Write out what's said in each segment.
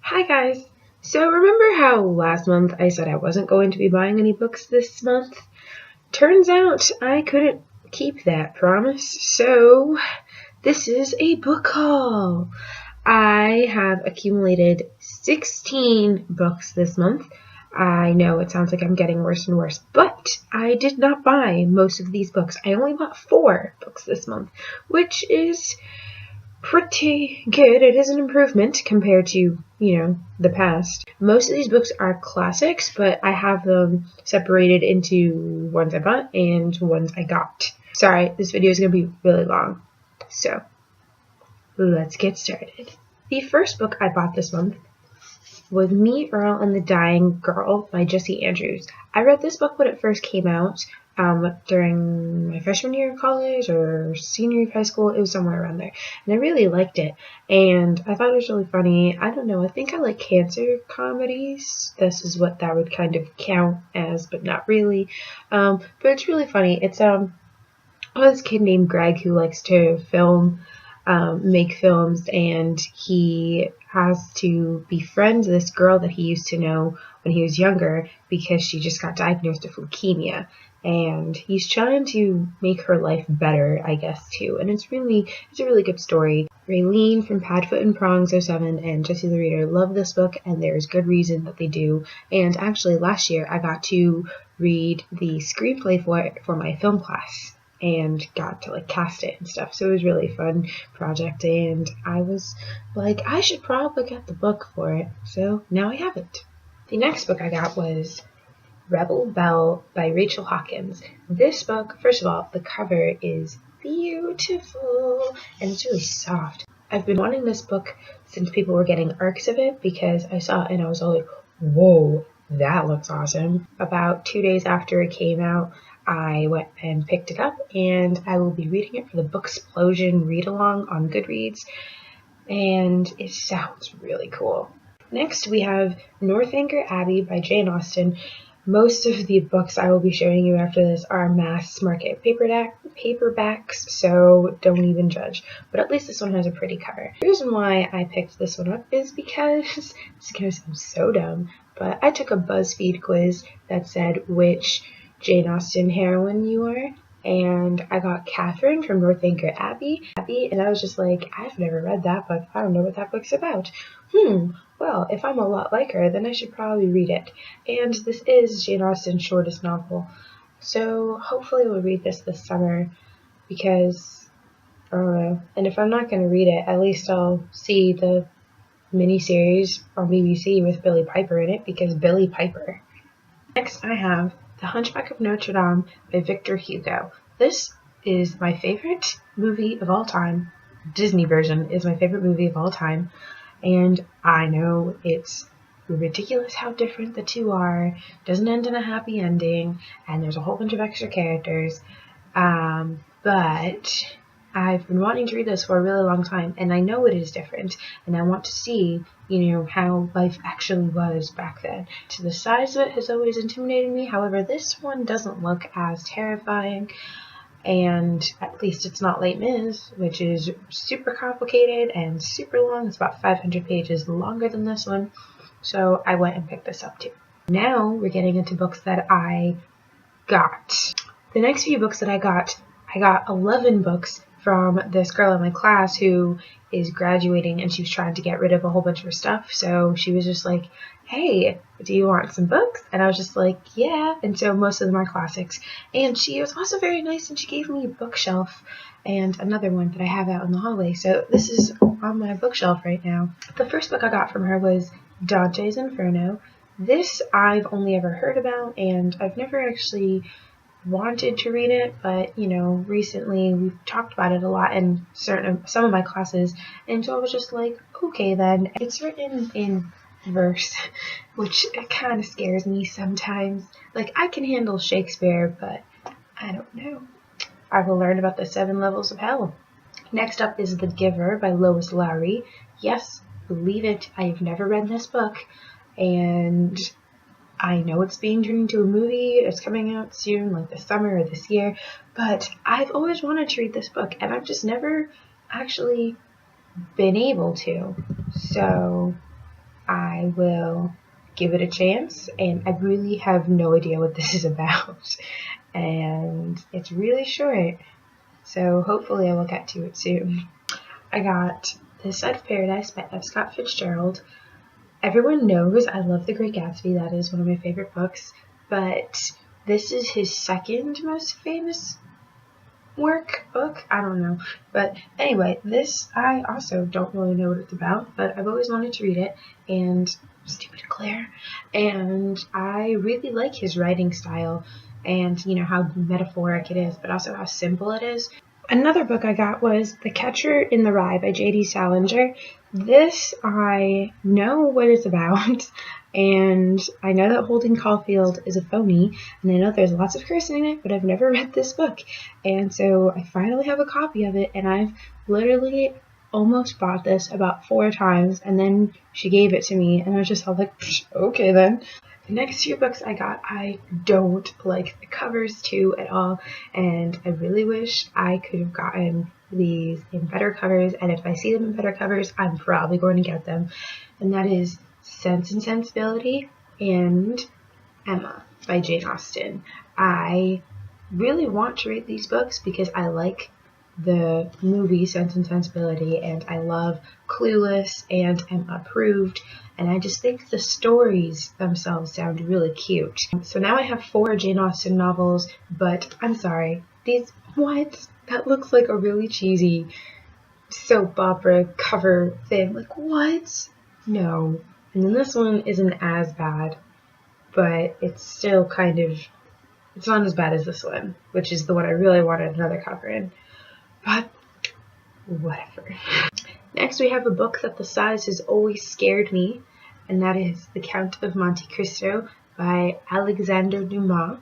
Hi guys! So remember how last month I said I wasn't going to be buying any books this month? Turns out I couldn't keep that promise, so this is a book haul. I have accumulated 16 books this month. I know it sounds like I'm getting worse and worse, but I did not buy most of these books. I only bought 4 books this month, which is pretty good. It is an improvement compared to, the past. Most of these books are classics, but I have them separated into ones I bought and ones I got. Sorry, this video is going to be really long. So, let's get started. The first book I bought this month was Me, Earl, and the Dying Girl by Jessie Andrews. I read this book when it first came out, during my freshman year of college or senior year of high school. It was somewhere around there, and I really liked it, and I thought it was really funny. I don't know, I think I like cancer comedies. This is what that would kind of count as, but not really. But it's really funny. It's this kid named Greg who likes to make films, and he has to befriend this girl that he used to know when he was younger because she just got diagnosed with leukemia, and he's trying to make her life better, I guess, too. And it's a really good story. Raylene from Padfoot and Prongs 07 and Jessie the Reader love this book, and there's good reason that they do. And actually last year I got to read the screenplay for it for my film class and got to cast it and stuff. So it was a really fun project, and I was like, I should probably get the book for it. So now I have it. The next book I got was Rebel Belle by Rachel Hawkins. This book, first of all, the cover is beautiful and it's really soft. I've been wanting this book since people were getting arcs of it because I saw it and I was all like, whoa, that looks awesome. About 2 days after it came out, I went and picked it up, and I will be reading it for the Booksplosion read-along on Goodreads, and it sounds really cool. Next, we have Northanger Abbey by Jane Austen. Most of the books I will be showing you after this are mass market paperbacks, so don't even judge. But at least this one has a pretty cover. The reason why I picked this one up is because, it's going to sound so dumb, but I took a BuzzFeed quiz that said which Jane Austen heroine you are, and I got Catherine from Northanger Abbey, and I was just like, I've never read that book. I don't know what that book's about. Well, if I'm a lot like her, then I should probably read it. And this is Jane Austen's shortest novel, so hopefully we'll read this summer because, I don't know, and if I'm not going to read it, at least I'll see the miniseries on BBC with Billie Piper in it, because Billie Piper. Next I have The Hunchback of Notre Dame by Victor Hugo. This is my favorite movie of all time. Disney version is my favorite movie of all time. And I know it's ridiculous how different the two are. Doesn't end in a happy ending, and there's a whole bunch of extra characters. But I've been wanting to read this for a really long time, and I know it is different, and I want to see, how life actually was back then. So the size of it has always intimidated me. However, this one doesn't look as terrifying, and at least it's not Les Mis, which is super complicated and super long. It's about 500 pages longer than this one, so I went and picked this up too. Now we're getting into books that I got. The next few books that I got 11 books from this girl in my class who is graduating, and she was trying to get rid of a whole bunch of her stuff, so she was just like, hey, do you want some books? And I was just like, yeah. And so most of them are classics, and she was also very nice, and she gave me a bookshelf and another one that I have out in the hallway, so this is on my bookshelf right now. The first book I got from her was Dante's Inferno. This I've only ever heard about, and I've never actually wanted to read it, but recently we've talked about it a lot in some of my classes, and so I was just like, okay then. It's written in verse, which kind of scares me sometimes. I can handle Shakespeare, but I don't know. I will learn about the 7 levels of hell. Next up is The Giver by Lois Lowry. Yes, believe it, I have never read this book, and I know it's being turned into a movie. It's coming out soon, this summer or this year, but I've always wanted to read this book, and I've just never actually been able to. So I will give it a chance, and I really have no idea what this is about. And it's really short, so hopefully I will get to it soon. I got This Side of Paradise by F. Scott Fitzgerald. Everyone knows I love The Great Gatsby. That is one of my favorite books, but this is his second most famous book. I don't know. But anyway, this I also don't really know what it's about, but I've always wanted to read it, and stupid Claire. And I really like his writing style, and how metaphoric it is, but also how simple it is. Another book I got was The Catcher in the Rye by J.D. Salinger. This I know what it's about, and I know that Holden Caulfield is a phony, and I know there's lots of cursing in it, but I've never read this book. And so I finally have a copy of it, and I've literally almost bought this about 4 times, and then she gave it to me, and I was just all like, okay then. The next few books I got, I don't like the covers to at all, and I really wish I could have gotten these in better covers, and if I see them in better covers, I'm probably going to get them. And that is Sense and Sensibility and Emma by Jane Austen. I really want to read these books because I like the movie Sense and Sensibility, and I love Clueless and Emma Approved, and I just think the stories themselves sound really cute. So now I have 4 Jane Austen novels, but I'm sorry, what? That looks like a really cheesy soap opera cover thing. Like, what? No. And then this one isn't as bad, but it's still it's not as bad as this one, which is the one I really wanted another cover in. But whatever. Next we have a book that the size has always scared me, and that is The Count of Monte Cristo by Alexandre Dumas.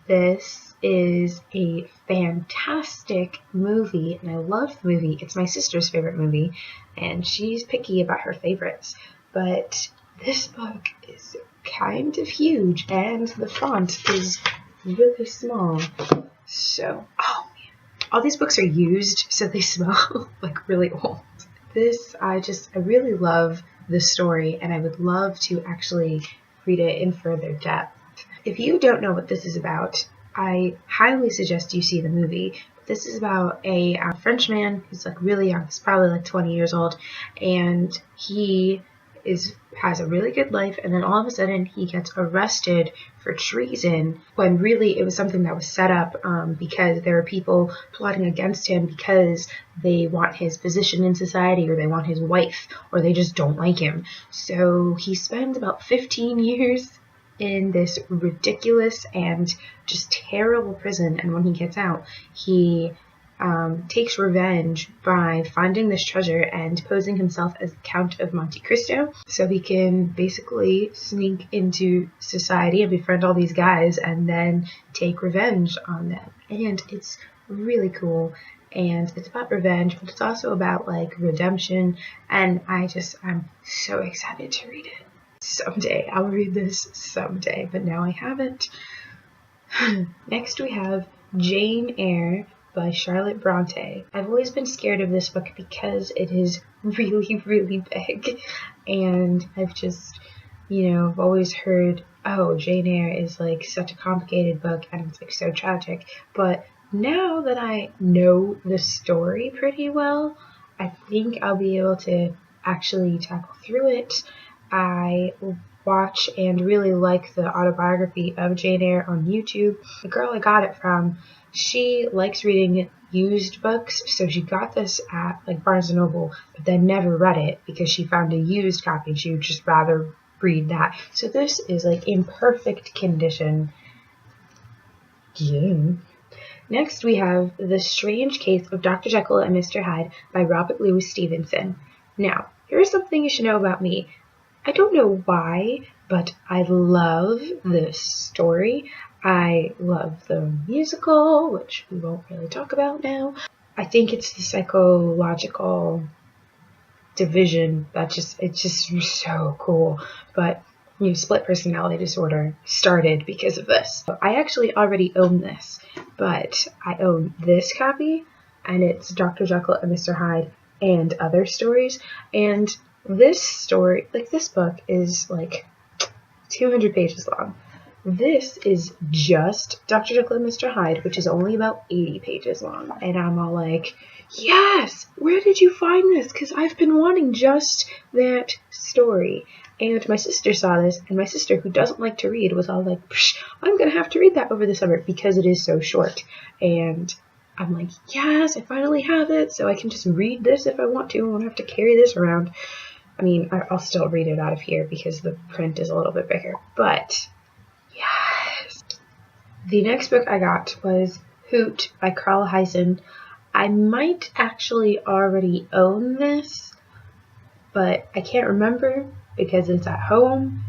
This is a fantastic movie, and I love the movie. It's my sister's favorite movie, and she's picky about her favorites. But this book is kind of huge, and the font is really small. So, all these books are used, so they smell like really old. I really love the story, and I would love to actually read it in further depth. If you don't know what this is about, I highly suggest you see the movie. This is about a French man who's like really young. He's probably like 20 years old, and he has a really good life, and then all of a sudden he gets arrested for treason, when really it was something that was set up because there are people plotting against him because they want his position in society, or they want his wife, or they just don't like him. So he spends about 15 years in this ridiculous and just terrible prison, and when he gets out, he takes revenge by finding this treasure and posing himself as the Count of Monte Cristo, so he can basically sneak into society and befriend all these guys and then take revenge on them. And it's really cool, and it's about revenge, but it's also about like redemption, and I'm so excited to read it. Someday I'll read this someday, but now I haven't. Next we have Jane Eyre by Charlotte Bronte. I've always been scared of this book because it is really, really big, and I've just, I've always heard, oh, Jane Eyre is like such a complicated book and it's like so tragic, but now that I know the story pretty well, I think I'll be able to actually tackle through it. I watch and really like the autobiography of Jane Eyre on YouTube. The girl I got it from, she likes reading used books, so she got this at like Barnes & Noble, but then never read it because she found a used copy and she would just rather read that. So this is like in perfect condition. Yeah. Next we have The Strange Case of Dr. Jekyll and Mr. Hyde by Robert Louis Stevenson. Now, here's something you should know about me. I don't know why, but I love this story. I love the musical, which we won't really talk about now. I think it's the psychological division it's just so cool. But split personality disorder started because of this. I actually already own this, but I own this copy, and it's Dr. Jekyll and Mr. Hyde and Other Stories. And This story, like this book, is like 200 pages long. This is just Dr. Jekyll and Mr. Hyde, which is only about 80 pages long. And I'm all like, yes! Where did you find this? Because I've been wanting just that story. And my sister saw this, and my sister, who doesn't like to read, was all like, I'm going to have to read that over the summer because it is so short. And I'm like, yes, I finally have it, so I can just read this if I want to. I won't have to carry this around. I mean, I'll still read it out of here because the print is a little bit bigger. But, yes. The next book I got was Hoot by Carl Hiaasen. I might actually already own this, but I can't remember because it's at home.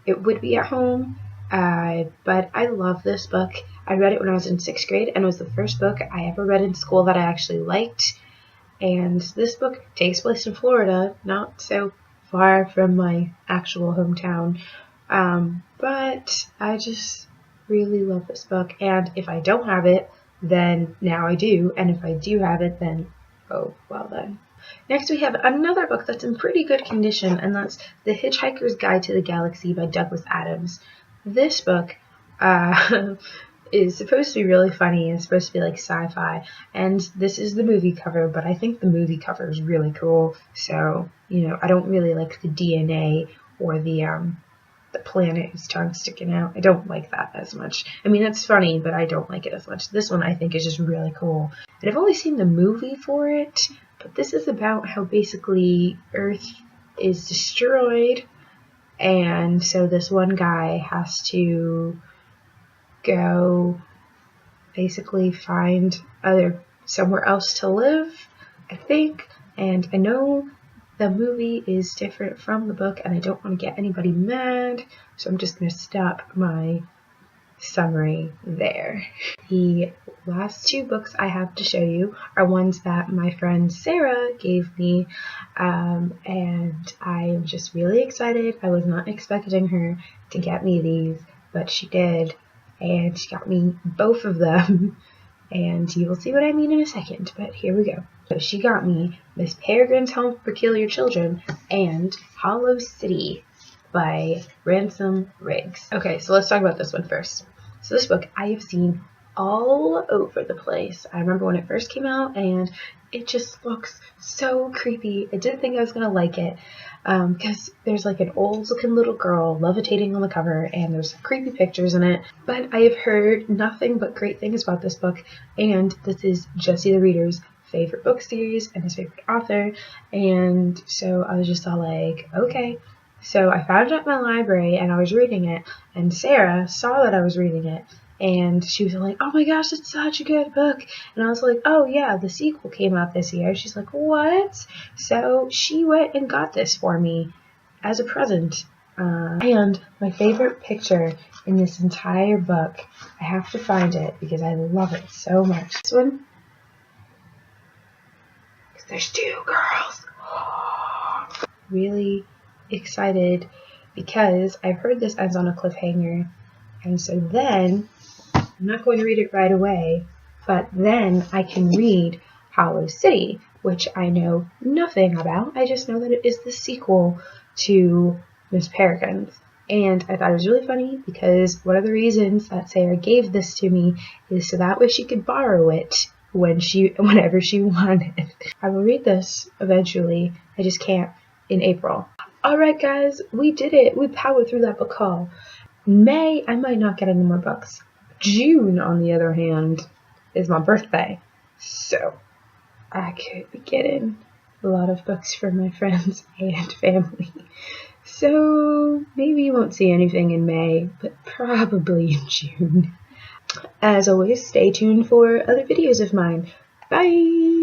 It would be at home, but I love this book. I read it when I was in 6th grade, and it was the first book I ever read in school that I actually liked. And this book takes place in Florida, not so far from my actual hometown. But I just really love this book. And if I don't have it, then now I do. And if I do have it, then, oh, well then. Next we have another book that's in pretty good condition, and that's The Hitchhiker's Guide to the Galaxy by Douglas Adams. This book, is supposed to be really funny and supposed to be like sci-fi, and this is the movie cover, but I think the movie cover is really cool. So, you know, I don't really like the DNA or the planet whose tongue sticking out. I don't like that as much. I mean, it's funny, but I don't like it as much. This one I think is just really cool. And I've only seen the movie for it, but this is about how basically Earth is destroyed, and so this one guy has to go basically find somewhere else to live, I think. And I know the movie is different from the book, and I don't want to get anybody mad, so I'm just going to stop my summary there. The last 2 books I have to show you are ones that my friend Sarah gave me, and I am just really excited. I was not expecting her to get me these, but she did. And she got me both of them, and you will see what I mean in a second, but here we go. So she got me Miss Peregrine's Home for Peculiar Children and Hollow City by Ransom Riggs. Okay, so let's talk about this one first. So this book I have seen all over the place. I remember when it first came out, and it just looks so creepy. I didn't think I was gonna like it, because there's like an old looking little girl levitating on the cover, and there's creepy pictures in it. But I have heard nothing but great things about this book, and this is Jesse the Reader's favorite book series and his favorite author, and so I was just all like, okay. So I found it at my library, and I was reading it, and Sarah saw that I was reading it, and she was like, oh my gosh, it's such a good book. And I was like, oh yeah, the sequel came out this year. She's like, what? So she went and got this for me as a present. And my favorite picture in this entire book, I have to find it because I love it so much. This one, because there's 2 girls. Really excited because I've heard this ends on a cliffhanger, and so then I'm not going to read it right away, but then I can read Hollow City, which I know nothing about. I just know that it is the sequel to Miss Peregrine's. And I thought it was really funny because one of the reasons that Sarah gave this to me is so that way she could borrow it whenever she wanted. I will read this eventually. I just can't in April. Alright guys, we did it. We powered through that book haul. May, I might not get any more books. June, on the other hand, is my birthday, so I could be getting a lot of books from my friends and family. So maybe you won't see anything in May, but probably in June. As always, stay tuned for other videos of mine. Bye!